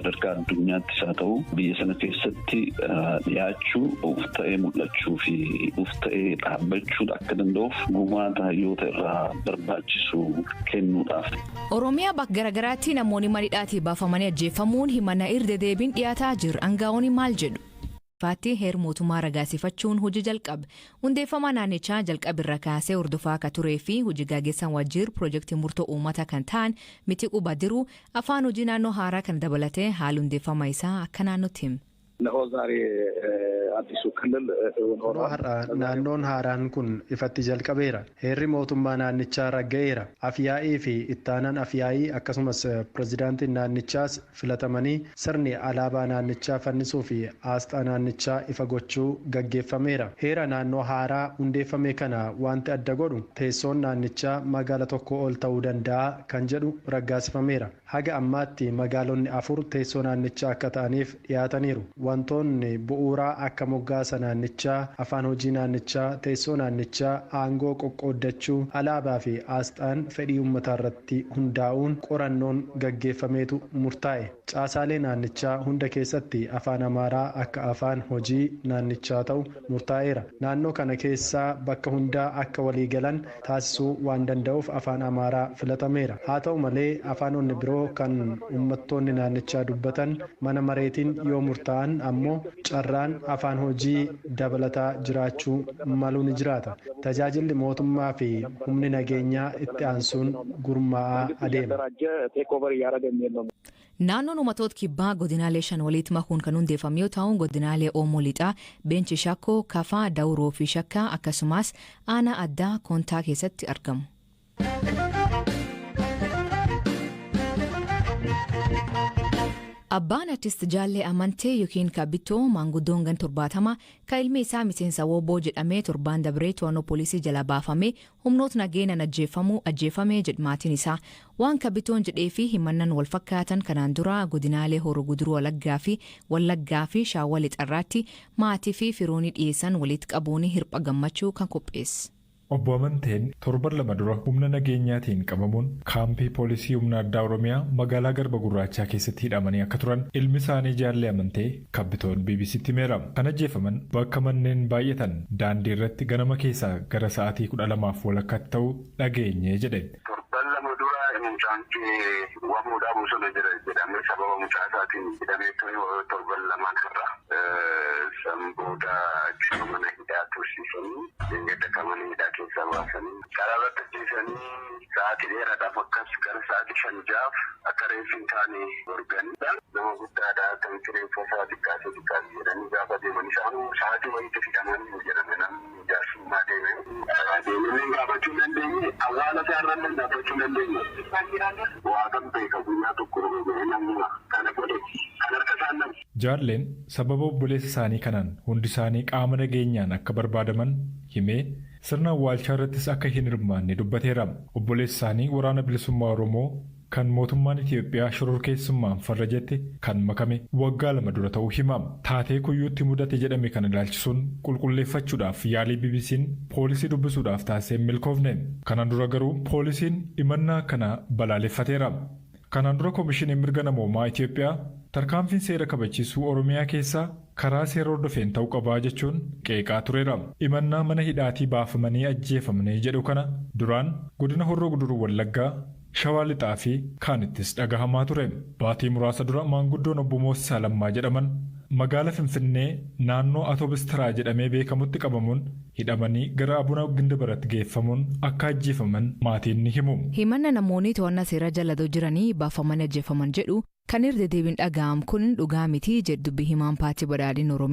sadarkaa addunyaatti isaa ta'u biyya sana keessatti dhiyaachuu of ta'ee mul'achuu fi of ta'ee dhaabbachuu akka danda'uuf gumaata hayyoota irraa barbaachisu kennuudhaaf. Oromiyaa bakka garaagaraatti namoonni mariidhaatii baafamanii ajjeefamuun himannaa irra deebiin dhiyaataa jira. Aangaa'onni maal jedhu? Faatti heer mootummaa ragaasifachuun hojii jalqabe hundeeffama naannichaa jalqabirra kaasee hordofaa akka turee fi hojii gaggeessan wajjir piroojeektii murtoo uummata kan ta'an miti quba diruu afaan hojii naannoo haaraa kan dabalatee haala hundeeffama isaa akka naannootti hima. Naannoon haaraan kun ifatti jalqabeera. Heerri mootummaa naannichaa ragga'eera. Afyaa'ii fi ittaanaan afyaa'ii akkasumas pirezidaantiin naannichaas filatamanii sirni alaabaa naannichaa fannisuu fi aasxaa naannichaa ifa gochuu gaggeeffameera. Heera naannoo haaraa hundeeffame kana wanti adda godhu teessoon naannichaa magaala tokko ol ta'uu danda'a kan jedhu raggaasifameera. Haga ammaatti magaalonni 4 teessoo naannichaa akka ta'aniif dhiyaataniiru. Wantoonni bu'uuraa akka moggaasa naannichaa, afaan hojii naannichaa, teessoo naannichaa, aangoo qoqqooddachuu, alaabaa fi aasxaan fedhii uummataa irratti hundaa'uun qorannoon gaggeeffameetu murtaa'e. Caasaalee naannichaa hunda keessatti afaan Amaaraa akka afaan hojii naannichaa ta'u murtaa'eera. Naannoo kana keessaa bakka hundaa akka waliigalan taasisuu waan danda'uuf afaan Amaaraa filatameera. Haa ta'u malee afaanonni biroo kan uummattoonni naannichaa dubbatan mana mareetiin yoo murtaa'an ammoo carraan afaan hojii dabalataa jiraachuu malu ni jiraata. Tajaajilli mootummaa fi humni nageenyaa itti aansuun gurmaa'aa adeema. Naannoon uummattoota kibbaa godinaalee 5 walitti makuun kan hundeeffame yoo ta'u godinaalee Oomoo Lixaa, Beenchi Shakkoo, Kafaa, Dawuroo fi Shakkaa akkasumas aanaa addaa Koontaa keessatti argamu. Abbaan artist Jaallee Amantee yookiin Kabbitoo maanguddoon gan 70 kan ilmi isaa miseensa Wooboo jedhamee torbaan dabree to'annoo poolisii jala baafamee humnoota nageenyaan ajjeefamee jedhu maatiin isaa. Waan Kabbitoon jedhee fi himannaan wal fakkaatan kanaan dura godinaalee Horoo Guduruu Wallaggaa fi Shaawwa Lixaarraatti maatii fi firoonni dhiyeessan walitti qabuun hirpha gammachuu kan qopheesse. Obbo Amanteen torban 2 dura humna nageenyaatiin qabamuun kaampii poolisii humna addaa Oromiyaa magaalaa Garba Gurraachaa keessatti hidhamanii akka turan ilmi isaanii Jaallee Amantee Kabbitoon BBC'tti himeera. Kan ajjeefaman bakka manneen baay'atan daandii irratti ganama keessaa gara sa'aatii 12 walakkaatti ta'uu dhageenye jedhe. Torban 2 dura mucaan wamuudhaa bosona jira jedhamee sababa mucaa isaatiin hidhamee ture torban 2 irra sanboota mana hidhaa tursiisanii deeggardakamanii hidhaa keessaa baasanii karaa irratti ajjeesanii sa'aatii dheeraadhaaf akkas gara sa'aatii 5 akka reeffi hin taane dorganii nama guddaadhaa kan reeffa isaa xiqqaasee jedhanii gaafa deeman isaan sa'aatii wayiitti fidamanii jedhame namni jaarsummaa deemanii gaafachuu dandeenye awwaala isaarraan gaafachuu dandeenye waaqan beeka guyyaa tokko namuma kana godhe kan harka isaan nama. Jaalleen sababa obboleessa isaanii kanaan hundi isaanii qaama nageenyaan akka barbaadaman himee sirna awwaalchaa irrattis akka hin hirmaanne dubbateera. Obboleessi isaanii waraana bilisummaa Oromoo kan mootummaan Itiyoophiyaa shororkeessummaan farrajetti kan makame waggaa 2 dura ta'uu hima. Taatee kuyyuutti mudate jedhame kana ilaalchisuun qulqulleeffachuudhaaf yaalii BBC'n poolisii dubbisuudhaaf taasisee milkoofne. Kanaan dura garuu poolisiin himannaa kana balaaleffateera. Kanaan dura Komishinii Mirga Namoomaa Itiyoophiyaa tarkaanfiin seera kabachiisuu Oromiyaa keessaa karaa seera hordofeen ta'uu qabaa jechuun qeeqaa tureera. Himannaa mana hidhaatii baafamanii ajjeefamanii jedhu kana duraan godina Horroo Guduruu Wallaggaa, Shawaa Lixaa fi kaanittis dhagahamaa ture. Baatii muraasa dura maanguddoon obbo Moosisaa Lammaa jedhaman magaala Finfinnee naannoo Atoobistiraa jedhamee beekamutti qabamuun hidhamanii gara Abuna Gindabaratti geeffamuun akka ajjeefaman maatiin ni himu. Himanna namoonni to'annaa seera jala jiranii baafamanii ajjeefaman jedhu kan irra deebiin dhaga'am kun dhugaa miti jedhu dubbii himaan paartii badhaadhina Oromiyaa.